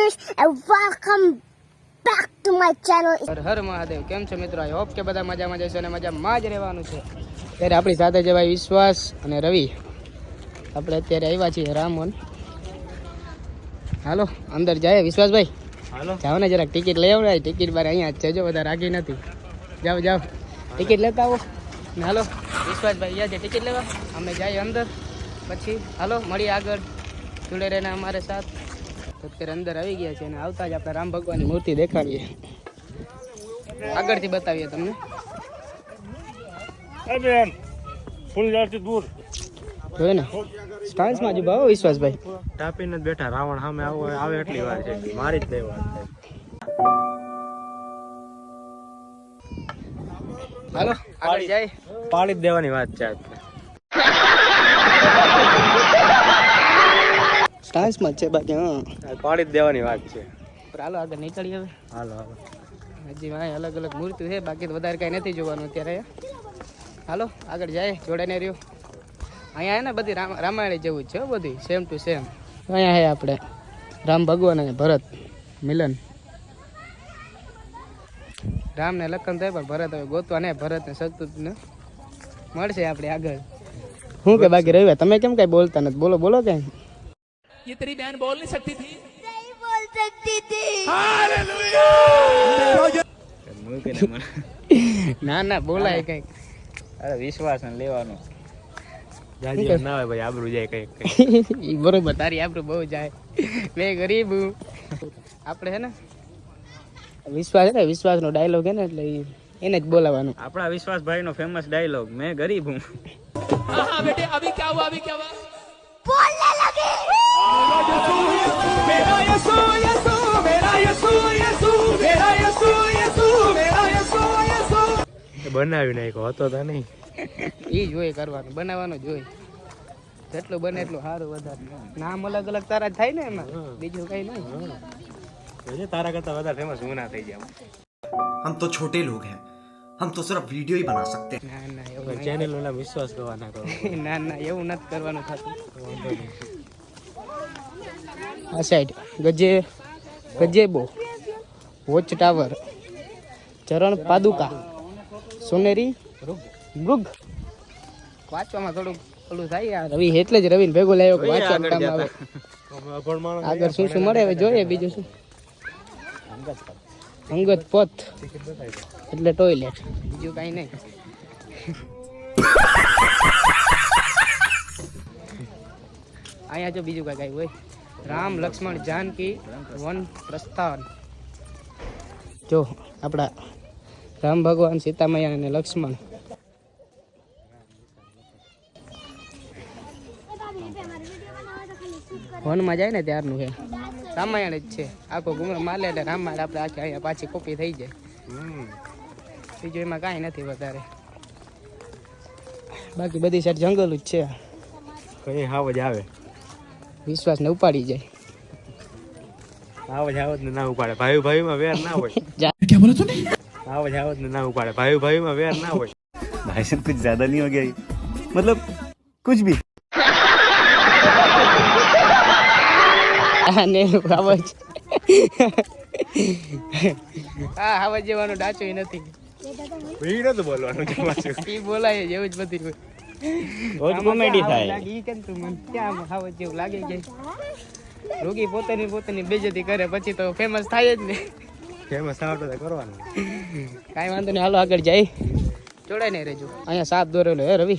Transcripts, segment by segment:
viewers and welcome back to my channel. Har Har Mahadev. કેમ છો મિત્રો? આઈ હોપ કે બધા મજામાં જશો અને મજામાં જ રહેવાનું છે. ત્યારે આપણી સાથે છે ભાઈ વિશ્વાસ અને રવિ. આપણે અત્યારે આવ્યા છીએ રામવન. હાલો અંદર જાય વિશ્વાસભાઈ. હાલો જાઓ ને જરાક ટિકિટ લઈ આવો ને. ટિકિટ બાર અહીંયા જ છે, જો બધા રાખી નથી. જાઓ જાઓ ટિકિટ લેતા આવો ને. હાલો વિશ્વાસભાઈ અહીંયા છે ટિકિટ લેવા. અમે જઈએ અંદર, પછી હાલો મળીએ આગળ. જોડે રહીને અમારે સાથ. અત્યારે અંદર આવી ગયા છે અને આવતા જ આપણે રામ ભગવાનની મૂર્તિ દેખાડીએ. આગળથી બતાવીએ તમને. જોયે ને સ્ટાન્સમાં જ ભાવ વિશ્વાસભાઈ ટાપીને જ બેઠા. રાવણ સામે આવે એટલી વાર છે, મારી જ દઈ વાર છે. હાલો આગળ જાય. પાડી જ દેવાની વાત છે. સ્ટાન્સમાં જ છે બાકી. હા પાડી જ દેવાની વાત છે. હાલો આગળ નીકળીએ હવે. હાલો હાલો. હજી વાંહે અલગ અલગ મૂર્તિ છે, બાકી તો વધારે કાંઈ નથી જોવાનું અત્યારે. હાલો આગળ જાય. જોડેને રહ્યું અહીંયા હે ને બધી રામાયણ જેવું જ છે બધી, સેમ ટુ સેમ. અહીંયા હે આપણે રામ ભગવાન અને ભરત મિલન. રામ ને લખન થાય પણ ભરત હવે ગોતવા ને. ભરત ને શત્રુઘ્ન મળશે આપણે આગળ. શું કે બાકી રવિ તમે કેમ કઈ બોલતા નથી? બોલો બોલો કઈ. ये तेरी बहन बोल नहीं सकती थी, नहीं बोल सकती थी. ના ના બોલાય કઈક. અરે વિશ્વાસ ને લેવાનો ના હોય ભાઈ, આબરૂ જાય કઈક. ઈ બરોબર, તારી આબરૂ બહુ જાય. મેં ગરીબ હું. આપણે હે ને વિશ્વાસ હે ને, વિશ્વાસનો ડાયલોગ હે ને એટલે એને જ બોલાવાનું. આપણા વિશ્વાસભાઈ નો ફેમસ ડાયલોગ, મેં ગરીબ હું. हाँ हाँ बेटे अभी क्या हुआ, अभी क्या हुआ? बोलने लगे. मेरा यसु यसु मेरा यसु यसु मेरा यसु यसु मेरा यसु यसु. બનાવી નાખ્યો હતો તો નહીં. ઈ જ હોય કરવાનું, બનાવવાનું જ હોય. જેટલું બને એટલું સારું. વધારે નામ અલગ અલગ તારા જ થાય ને એમાં, બીજું કઈ નહીં. તારા કરતા વધારે ફેમસ હું ના થઈ જાય. हम तो छोटे लोग हैं, हम तो सिर्फ वीडियो ही बना सकते हैं. ના ના એવું નહીં. ચેનલ ના વિશ્વાસ કરવા ના કરો. ના ના એવું નથી કરવાનું થતું. આ સાઈડ ગજેબો, વોચ ટાવર, ચરણ પાદુકા, સોનેરી મૃગ. વાંચવામાં થોડુંક ઓલું થાય યાર. રવિ એટલે જ રવિને ભેગો લાવ્યો કે વાંચવાનું કામ આવે. આગળ શું શું મળે હવે જોઈએ. બીજું શું? અંગત પથ એટલે ટોયલેટ, બીજું કઈ નહીં. અહીંયા જો બીજું કઈ હોય. રામ લક્ષ્મણ જાનકી વન પ્રસ્થાન. જો આપણા રામ ભગવાન, સીતા મૈયા અને લક્ષ્મણ. વનમાં જાય ને ત્યારનું છે. રામાયણ જ છે આખો. ગુમર માલે એટલે રામાયણ આપણે આખી અહીંયા પાછી કોપી થઈ જાય. બીજું એમાં કાંઈ નથી વધારે. બાકી બધી સાઈડ જંગલ જ છે. કઈ હાવજ આવે વિશ્વાસને ઉપાડી જાય. આવજ આવજ ને ના ઉપાડે. ભાઈ ભાઈ માં વેર ના હોય. क्या बोला तूने? આવજ આવજ ને ના ઉપાડે. ભાઈ ભાઈ માં વેર ના હોય. भाई साहब कुछ ज्यादा नहीं हो गया ये? मतलब कुछ भी. અને હાવજ હા હાવજ જેવાનું ડાચું નથી. ભીડ તો બોલવાનું છે પાછું. ઈ બોલાય જેવું જ બધું હોય. રોજ કોમેડી થાય. ઈ કેમ તું મને ક્યાં હાવજ જેવું લાગે છે? રોગી પોતાની બેજતી કરે પછી તો ફેમસ થાય જ ને. ફેમસ આવતો તો કરવાનું. કાંઈ વાંધો નહીં. હાલો આગળ જાય. જોડાય નહીં રહેજો. અહીંયા સાપ દોરેલો હે રવિ.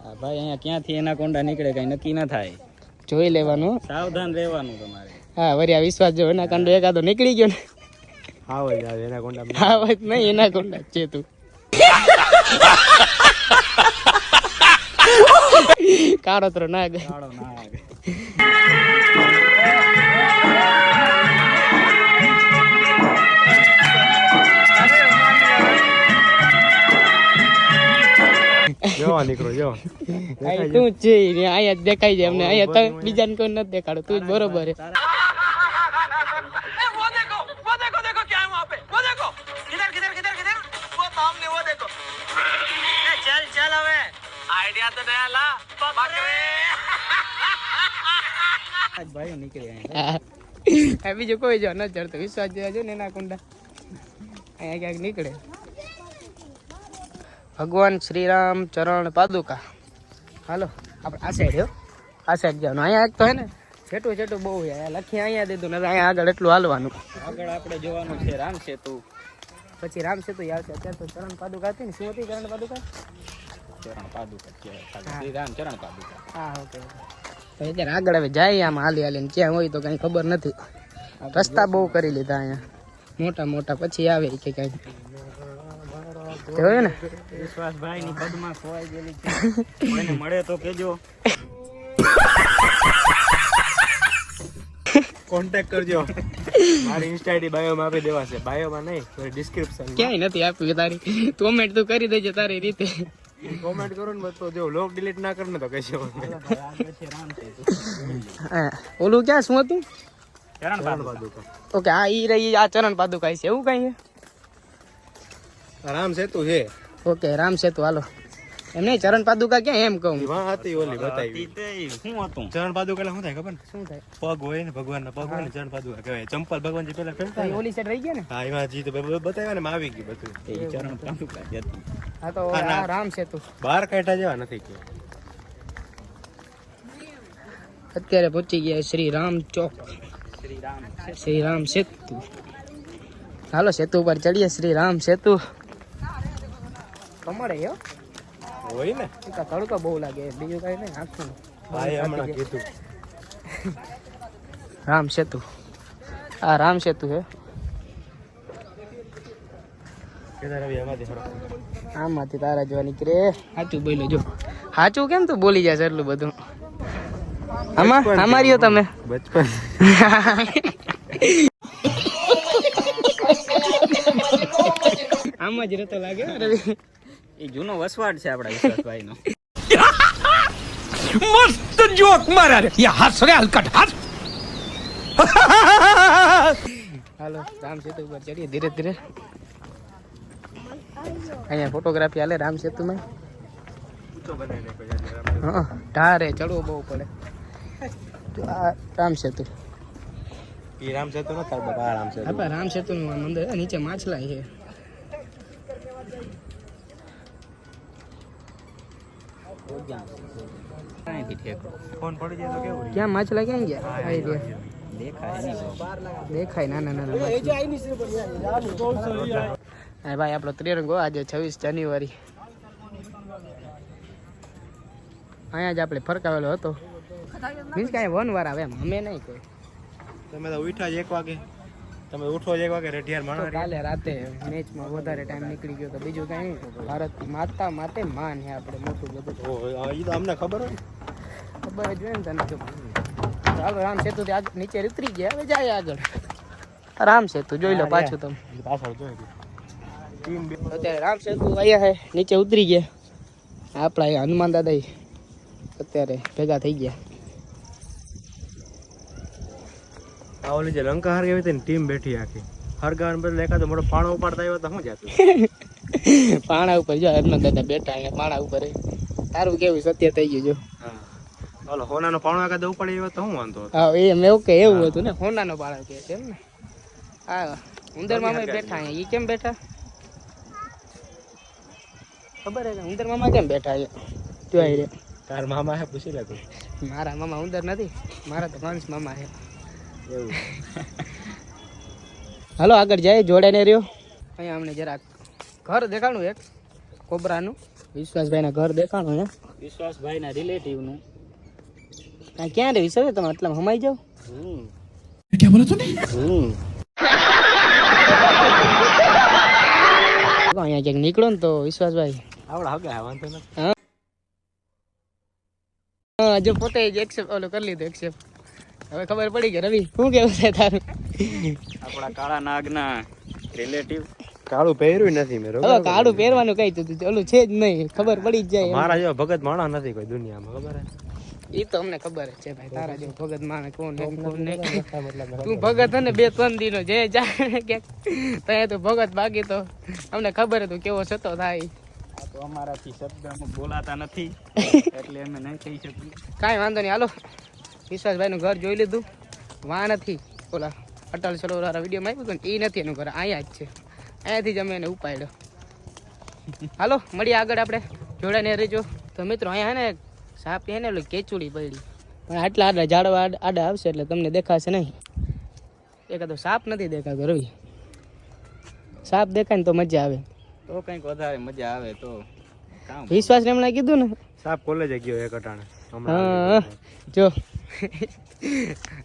હા ભાઈ, અહીંયા ક્યાંથી એના કોંડા નીકળે કઈ નક્કી ના થાય. જોઈ લેવાનું. સાવધાન રહેવાનું તમારે. હા વરી આ વિશ્વાસ જો એના કાંડો એકાદો નીકળી ગયો ને. આવજ આવે એના કોંડા. હા વાત નહીં, એના કોંડા જ છે તું. કાળોતરો નાગ. કાળો ના આવે. જો નીકળો જો. તું જ છે અહીંયા જ દેખાય છે અમને. અહીંયા બીજાને કોઈ નથી દેખાડો. તું જ બરોબર છે. आइडिया तो नया ला ભાઈઓ નીકળી આ બીજું કોઈ જો ન ચડતો વિશ્વાસ જેવા જો ને એના કુંડા અહીંયા ક્યાંક નીકળે. ભગવાન શ્રીરામ ચરણ પાદુકા. હાલો આપણે આ સાઈડ હો, આ સાઈડ જવાનું. અહીંયા એક તો હે ને છેટું છેટું બહુ છે, લખી અહીંયા દીધું ને અહીંયા આગળ એટલું હાલવાનું. આગળ આપણે જોવાનું છે રામ સેતુ, પછી રામ સેતુ આવશે. અત્યારે તો ચરણ પાદુકા હતી ને, શું હતી ચરણ પાદુકા? ચરણ પાદુકા શ્રી રામ ચરણ પાદુકા. હા ઓકે. તો અત્યારે આગળ હવે જાય આમાં હાલી હાલીને, ક્યાં હોય તો કાંઈ ખબર નથી. રસ્તા બહુ કરી લીધા અહીંયા મોટા મોટા, પછી આવે કે કાંઈ જોયું ને. વિશ્વાસભાઈ ની પદમાં ખોવાઈ ગયેલી છે, કોઈને મળે તો કેજો. કોન્ટેક્ટ કરજો. મારી ઇન્સ્ટા આઈડી બાયોમાં આપી દેવા છે. બાયોમાં નહીં, ડિસ્ક્રિપ્શન. ક્યાંય નથી આપ્યું. તારી કોમેન્ટ તું કરી દેજે તારી રીતે. કોમેન્ટ કરો ને તો જો લોક ડિલીટ ના કરે ને તો કહેજો. ઓલું ક્યાં શું હતું? ચરણ પાદુકા. ઓકે હા ઈ રહી, આ ચરણ પાદુકા છે. એવું કઈ છે? રામ સેતુ છે. ઓકે રામ સેતુ. હાલો એમ નહીં, ચરણ પાદુકા ક્યાં એમ કહું. વાહ હતી ઓલી બતાવી. શું હતું ચરણ પાદુકા? એટલે શું થાય ખબર ને? શું થાય? પગ હોય ને ભગવાનના પગ હોય ને ચરણ પાદુકા કહેવાય. ચંપલ ભગવાન જે પેલા પહેરતા ને, ઓલી સાઈડ રહી ગયા ને. હા એમાં જી તો બતાવ્યા ને એમાં આવી ગયું બધું. એ ચરણ પાદુકા હતી. હા તો આ રામ સેતુ બહાર કાઢા જેવા નથી કે. અત્યારે પહોંચી ગયા શ્રી રામ ચોક, શ્રી રામ સેતુ. હાલો સેતુ ઉપર ચડીએ. શ્રી રામ સેતુ કમળે હો હોય ને, તડકો બહુ લાગે, બીજું કઈ નહીં. આખું ભાઈ હમણાં કીધું રામ સેતુ. આ રામ સેતુ છે. કેદાર રવિ એમાંથી ફરક. આમાંથી તારા જેવા નીકળે. સાચું બોલ્યો જો. સાચું કેમ તું બોલી જાય એટલું બધું? આમાં અમારીઓ તમે બચપન. આમાં જ રહેતો લાગે રવિ. એ જૂનો વસવાટ છે આપણા વિશ્વાસભાઈ નો. मस्त जोक मारा रे ये हंस रे हलकट हंस હાલો રામ સેતુ ઉપર ચડીએ ધીરે ધીરે. અહીંયા ફોટોગ્રાફી હાલે રામ સેતુમાં. હા ઢારે ચડવું બહુ પડે. તો આ રામ સેતુ. એ રામ સેતુ ન તાર બાબા રામ સેતુ. આપણે રામ સેતુનું આ મંદિર છે, નીચે માછલા છે. ફોન પડી જાય તો કેવું? ક્યાં માછલા ક્યાં ગયા? આ રહ્યા. દેખાય નહીં. દેખાય નાના નાના માછલા. હા ભાઈ આપણો ત્રિરંગો આજે 26 જાન્યુઆરી અહીંયા જ આપણે ફરકાવેલો હતો. મીન્સ કે અહીંયા 1 વાર આવે એમ, અમે નહીં કોઈ. તમે તો ઉઠા જ 1 વાગે. તમે ઉઠો જ 1 વાગે રેડિયાર માણો. કાલે રાતે મેચમાં વધારે ટાઈમ નીકળી ગયો તો બીજું કાંઈ નહીં. ભારત માતા માતે માન છે આપણે મોટું બધું. એ તો અમને ખબર હોય. ખબર જ હોય ને તને તો. ચાલો રામ સેતુ નીચે ઉતરી ગયા, હવે જાય આગળ. રામ સેતુ જોઈ લો પાછું તમે. પાછળ જોઈ. અત્યારે રામ સેતુ અહીંયા છે, નીચે ઉતરી ગયા. આપણા અહીંયા હનુમાન દાદા અત્યારે ભેગા થઈ ગયા. આ ઓલી જે લંકા હરગાવી હતી ને ટીમ બેઠી આખી. હરગાવન બદલે એકાદો મોટો પાણો ઉપાડતા આવ્યો તો શું જાતું? પાણા ઉપર જો હનુમાન દાદા બેઠા અહીંયા પાણા ઉપર. તારું કેવું સત્ય થઈ ગયું જો. હા ઓલો હોનાનો પાણો એકાદો ઉપાડી આવ્યો તો શું વાંધો હતો? હા એમ એવું કે એવું હતું ને, હોનાનો પાણો કે છે એમ ને. હા ઉંદર મામા બેઠા અહીંયા. એ કેમ બેઠા ખબર હે? ઉંદર મામા કેમ બેઠા અહીંયા? જોઈ રે. તાર મામા હે પૂછી લે તું. મારા મામા ઉંદર નથી, મારા તો કંસ મામા છે. એવું. હાલો આગળ જાય, જોડાઈને રહ્યો. અહીંયા અમને જરાક ઘર દેખાણું એક કોબરાનું. વિશ્વાસભાઈના ઘર દેખાણું હે. વિશ્વાસભાઈના રિલેટિવનું. ક્યાં રે વિશ્વાસ તમે આટલા હમાઈ જાવ? क्या बोला तूने અહીંયા ક્યાંક નીકળો ને તો વિશ્વાસભાઈ આવડા હગા વાંધો નથી. હા જો પોતે જ એક્સેપ્ટ ઓલો કરી લીધું એક્સેપ્ટ. હવે ખબર પડી કે રવિ શું કેવું છે તારું? આપણા કાળા નાગના રિલેટિવ. કાળું પહેર્યું નથી મેં. હવે કાળું પહેરવાનું કઈ તું ઓલું છે જ નહીં, ખબર પડી જ જાય. મારા જેવા ભગત માણસ નથી કોઈ દુનિયામાં, ખબર હે? એ તો અમને ખબર જ છે ભાઈ. તારા જેવું ભગત માને કોણ હે કોણ નહીં. તું ભગત હે ને 2-3 દિનો જે જાય ક્યાંક ત્યાં તો ભગત, બાકી તો અમને ખબર હતું કેવો છતો થાય. આ તો અમારાથી શબ્દ અમુક બોલાતા નથી એટલે અમે નહીં કહી શકીએ. કાંઈ વાંધો નહીં. હાલો વિશ્વાસભાઈનું ઘર જોઈ લીધું. વાં નથી ઓલા અટલ સરોવર વિડીયોમાં આવ્યું હતું ને એ નથી એનું ઘર, અહીંયા જ છે. અહીંયાથી જ અમે એને ઉપાડ્યો. હાલો મળીએ આગળ, આપણે જોડાને રહેજો. તો મિત્રો અહીંયા હે ને સાપ હે ને ઓલી કેચુડી પડી, પણ આટલા આડા ઝાડવા આડા આવશે એટલે તમને દેખાશે નહીં. એકાદો સાપ નથી દેખાતો રવિ, સાપ દેખાય ને તો મજા આવે. તો કંઈક વધારે મજા આવે તો કામ. વિશ્વાસ ને હમણાં કીધું ને, સાપ કોલેજે ગયો એક અટાણે હા જો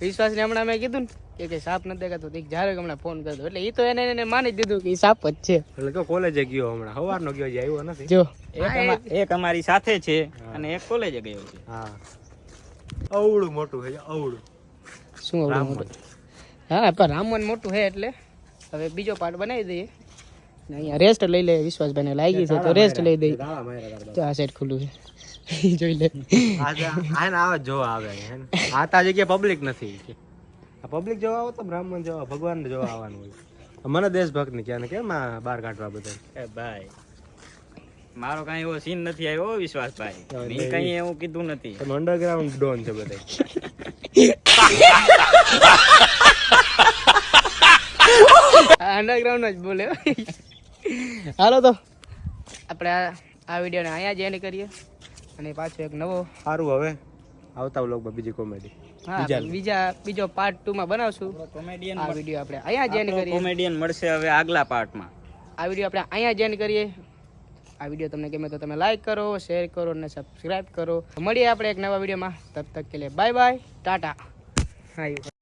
વિશ્વાસ ને હમણાં મેં કીધું ને કે સાપ નથી દેખાતો, જ્યારે હમણાં ફોન કરતો એટલે એ તો એને માની જ દીધું કે એ સાપ જ છે. એટલે કે કોલેજે ગયો હમણાં સવારનો ગયો, જે આવ્યો નથી. જો એક અમારી સાથે છે અને એક કોલેજે ગયો છે. હા અવળું મોટું છે, અવળું. શું આવડું રામવન. મોટું? હા પણ રામવન મોટું છે એટલે હવે બીજો પાર્ટ બનાવી દઈએ ને અહીંયા રેસ્ટ લઈ લે. વિશ્વાસભાઈને લાગી છે તો રેસ્ટ લઈ દઈએ. તાળા માર્યા હતા. તો આ સાઈડ ખુલ્લું છે જોઈ લે. આને આવા જોવા આવે હે ને. આ તા જગ્યાએ પબ્લિક નથી. આ પબ્લિક જોવા આવો તો બ્રાહ્મણ જોવા, ભગવાન જોવા આવવાનું હોય. મને દેશભક્ત ની ક્યાં ને કેમ આ બહાર કાઢવા બધા. એ ભાઈ મારો કઈ એવો સીન નથી આવ્યો વિશ્વાસભાઈ, મેં કઈ એવું કીધું નથી. તમે અંડરગ્રાઉન્ડ ડોન છે બધા. અંડરગ્રાઉન્ડ જ બોલે. હાલો તો આપણે આ વિડીયોને અહીંયા જ એન્ડ કરીએ અને પાછો એક નવો સારું હવે આવતા વ્લોગમાં બીજી કોમેડી. બીજો પાર્ટ 2 માં બનાવશું. કોમેડિયન આ વિડીયો આપણે અહીંયા જ એન્ડ કરીએ. કોમેડિયન મળશે હવે આગલા પાર્ટમાં. આ વિડીયો આપણે અહીંયા જ એન્ડ કરીએ. આ વિડીયો તમને ગમે તો તમે લાઈક કરો, શેર કરો અને સબસ્ક્રાઇબ કરો. મળીએ આપણે એક નવા વિડીયોમાં. તબ તક કે લીએ બાય બાય, ટાટા. હા.